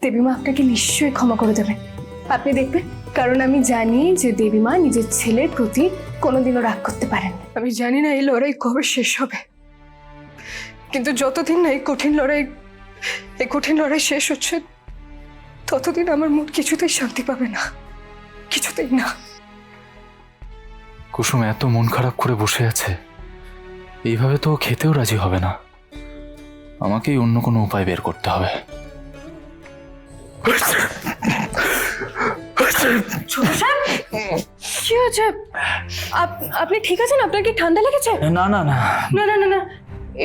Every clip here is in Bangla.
দেবীমা আপনাকে নিশ্চয়ই ক্ষমা করে দেবেন। আপনি দেখবেন, কারণ আমি জানি যে দেবীমা নিজের ছেলের প্রতি কোনোদিনও রাগ করতে পারেন। আমি জানি না এই লড়াই কবে শেষ হবে, কিন্তু যতদিন না এই কঠিন লড়াই শেষ হচ্ছে, ততদিন আমার মন কিছুতেই শান্তি পাবে না, কিছুতেই না। কুসুম এত মন খারাপ করে বসে আছে, এইভাবে তো খেতেও রাজি হবে না। আমাকেই অন্য কোনো উপায় বের করতে হবে। কি হয়েছে? আপনি ঠিক আছেন? আপনার কি ঠান্ডা লেগেছে? না না না না না না না,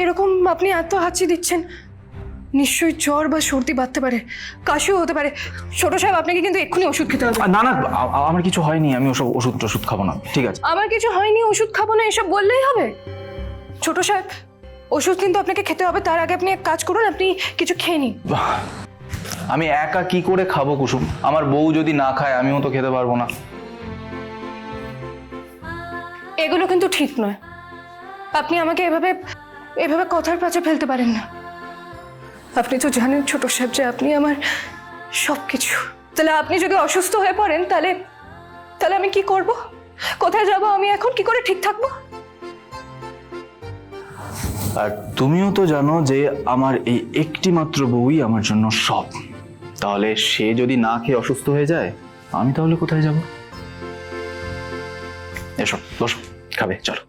এরকম আপনি এত হাঁচি দিচ্ছেন, নিশ্চয়ই জ্বর বা সর্দি বাড়তে পারে, কাশিও হতে পারে। ছোট সাহেব, আপনাকে কিন্তু এক্ষুনি ওষুধ খেতে হবে। না না, আমার কিছু হয়নি, আমি ওষুধ খাবো না। ঠিক আছে, আমার কিছু হয়নি, ওষুধ খাবো না, এসব বললেই হবে? ছোট সাহেব, ওষুধ কিন্তু আপনাকে খেতে হবে। তার আগে আপনি এক কাজ করুন, আপনি কিছু খেয়ে নিন। আমি একা কি করে খাবো কুসুম? আমার বউ যদি না খায় আমিও তো খেতে পারবো না। এগুলো কিন্তু ঠিক নয়। আপনি আমাকে এভাবে কথার পাছে ফেলতে পারেন না। আপনি তো জানেন ছোট সাহেব যে আপনি আমার সবকিছু। তাহলে আপনি যদি অসুস্থ হয়ে পড়েন, তাহলে আমি কি করব? কোথায় যাব আমি এখন? কি করে ঠিক থাকবো? আর তুমিও তো জানো যে আমার এই একটি মাত্র বউই আমার জন্য সব। তাহলে সে যদি না খেয়ে অসুস্থ হয়ে যায়, আমি তাহলে কোথায় যাব? এসো বসো, খাবে, চলো।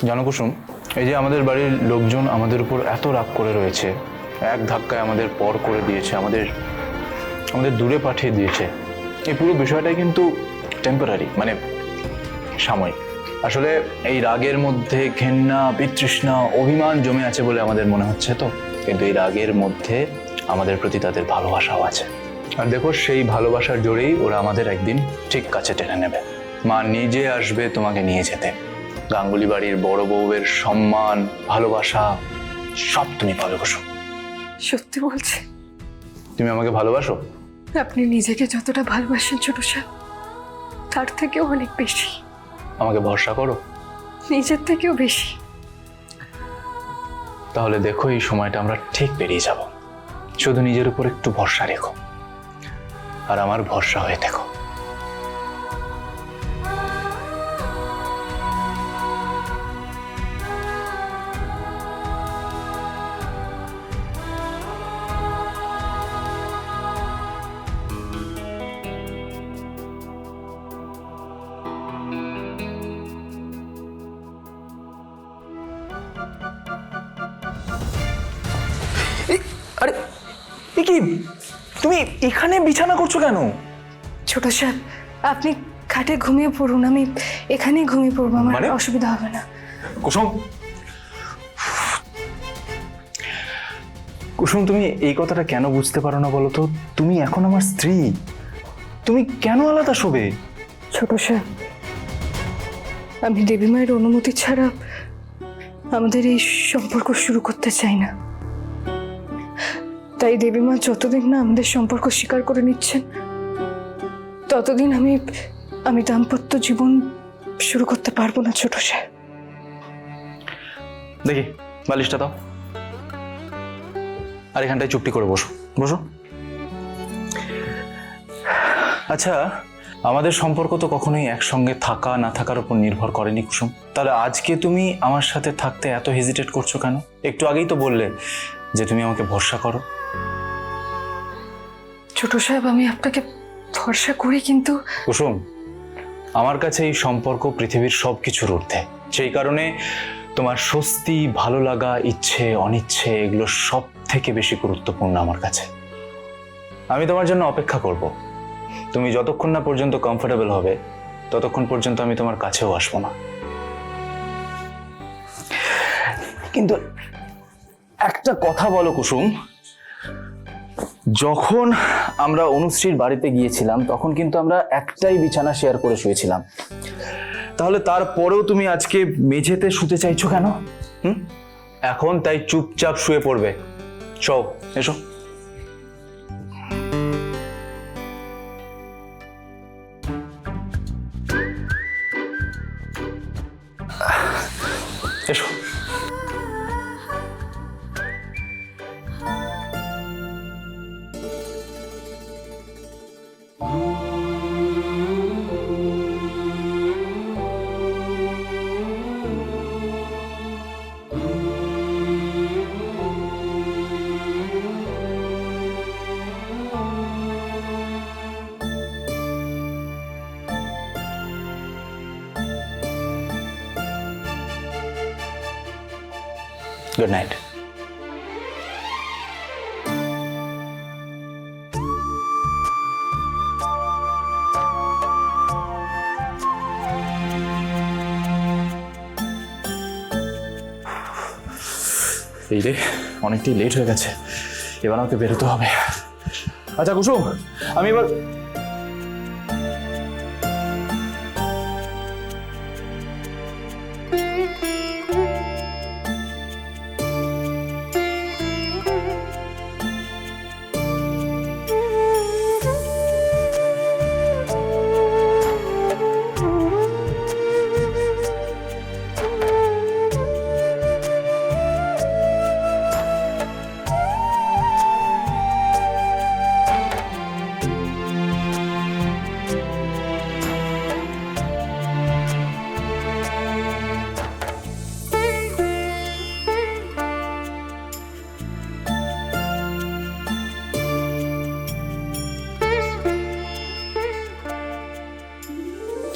জানো কুসুম, এই যে আমাদের বাড়ির লোকজন আমাদের উপর এত রাগ করে রয়েছে, এক ধাক্কায় আমাদের পর করে দিয়েছে, আমাদের দূরে পাঠিয়ে দিয়েছে, এই পুরো বিষয়টাই কিন্তু টেম্পোরারি, মানে সাময়িক। আসলে এই রাগের মধ্যে ঘেন্না, বিতৃষ্ণা, অভিমান জমে আছে বলে আমাদের মনে হচ্ছে তো, কিন্তু এই রাগের মধ্যে আমাদের প্রতি তাদের ভালোবাসাও আছে। আর দেখো, সেই ভালোবাসার জোরেই ওরা আমাদের একদিন ঠিক কাছে টেনে নেবে। মা নিজে আসবে তোমাকে নিয়ে যেতে। গাঙ্গুলি বাড়ির বড় বউয়ের সম্মান, ভালোবাসা সব তুমি পাবে কুসুম। সত্যি বলছি? তুমি আমাকে ভালোবাসো? আপনি নিজেকে যতটা ভালোবাসেন ছোট সাহেব, তার থেকেও অনেক বেশি। আমাকে ভরসা করো? নিজের থেকেও বেশি। তাহলে দেখো, এই সময়টা আমরা ঠিক পেরিয়ে যাব। শুধু নিজের উপর একটু ভরসা রেখো, আর আমার ভরসা হয়ে দেখো। আরে কি, তুমি এখানে বিছানা করছো কেন? ছোট সাহেব, আপনি খাটে ঘুমিয়ে পড়ুন, আমি এখানেই ঘুমিয়ে পড়বো, আমার মানে? অসুবিধা হবে না। কুসুম, কুসুম, তুমি এই কথাটা কেন বুঝতে পারো না বলো তো? তুমি এখন আমার স্ত্রী, তুমি কেন আলাদা শোবে? ছোট সাহেব, আমি দেবী মায়ের অনুমতি ছাড়া আমাদের এই সম্পর্ক শুরু করতে চাই না। তাই দেবী মা যতদিন না আমাদের সম্পর্ক স্বীকার করে নিচ্ছেন, ততদিন আমি দাম্পত্য জীবন শুরু করতে পারবো না ছোট সাহেব। দেখি বালিশটা দাও, আর এখানটায় চুপটি করে বসো বসো। আচ্ছা, আমাদের সম্পর্ক তো কখনোই একসঙ্গে থাকা না থাকার উপর নির্ভর করেনি কুসুম। তাহলে আজকে তুমি আমার সাথে থাকতে এত হেজিটেট করছো কেন? একটু আগেই তো বললে যে তুমি আমাকে ভরসা করো। ছোট সাহেব, আমি আপনাকে ভরসা করি, কিন্তু কুসুম, আমার কাছে এই সম্পর্ক পৃথিবীর সবকিছুর ঊর্ধ্বে। সেই কারণে তোমার স্বস্তি, ভালো লাগা, ইচ্ছে, অনিচ্ছে এগুলো সব থেকে বেশি গুরুত্বপূর্ণ আমার কাছে। আমি তোমার জন্য অপেক্ষা করব। তুমি যতক্ষণ না পর্যন্ত কমফোর্টেবল হবে, ততক্ষণ পর্যন্ত আমি তোমার কাছেও আসবো না। কিন্তু একটা কথা বলো কুসুম, যখন আমরা অনুশ্রীর বাড়িতে গিয়েছিলাম তখন কিন্তু আমরা একটাই বিছানা শেয়ার করে শুয়েছিলাম। তাহলে তারপরেও তুমি আজকে মেঝেতে শুতে চাইছো কেন? এখন তাই চুপচাপ শুয়ে পড়বে। চল এসো। এসো। Good night. এই রে, অনেকটাই লেট হয়ে গেছে, এবার আমাকে বেরোতে হবে। আচ্ছা কুসুম, আমি এবার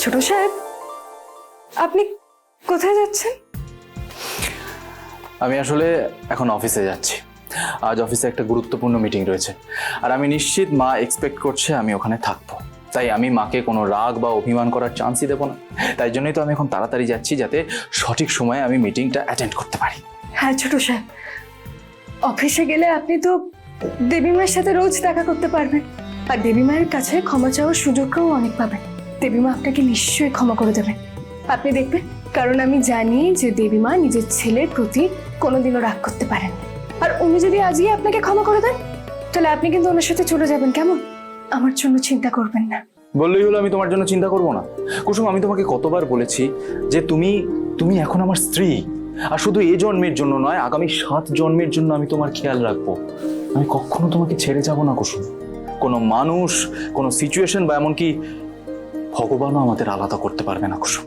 ছোট সাহেব, আপনি কোথায় যাচ্ছেন? আমি আসলে এখন অফিসে যাচ্ছি। আজ অফিসে একটা গুরুত্বপূর্ণ মিটিং রয়েছে, আর আমি নিশ্চিত মা এক্সপেক্ট করছে আমি ওখানে থাকবো। তাই আমি মাকে কোনো রাগ বা অভিমান করার চান্সই দেবো না। তাই জন্যই তো আমি এখন তাড়াতাড়ি যাচ্ছি, যাতে সঠিক সময়ে আমি মিটিংটা অ্যাটেন্ড করতে পারি। হ্যাঁ ছোট সাহেব, অফিসে গেলে আপনি তো দেবী মায়ের সাথে রোজ দেখা করতে পারবেন, আর দেবী মায়ের কাছে ক্ষমা চাওয়ার সুযোগটাও অনেক পাবেন। দেবী মা আপনাকে নিশ্চয়ই ক্ষমা করে দেবেন, আপনি দেখবেন। কারণ আমি জানি যে দেবী মা নিজের ছেলের প্রতি কোনোদিনও রাগ করতে পারেন। আর উনি যদি আজই আপনাকে ক্ষমা করে দেন, তাহলে আপনি কিন্তু ওনার সাথে চলে যাবেন, কেমন? আমার জন্য চিন্তা করবেন না। বললেই হলো আমি তোমার জন্য চিন্তা করবো না? কুসুম, আমি তোমাকে কতবার বলেছি যে তুমি এখন আমার স্ত্রী, আর শুধু এই জন্মের জন্য নয়, আগামী 7 জন্মের জন্য আমি তোমার খেয়াল রাখবো। আমি কখনো তোমাকে ছেড়ে যাব না কুসুম। কোনো মানুষ, কোনো সিচুয়েশন বা এমনকি ভগবানও আমাদের আলাদা করতে পারবে না কুসুম।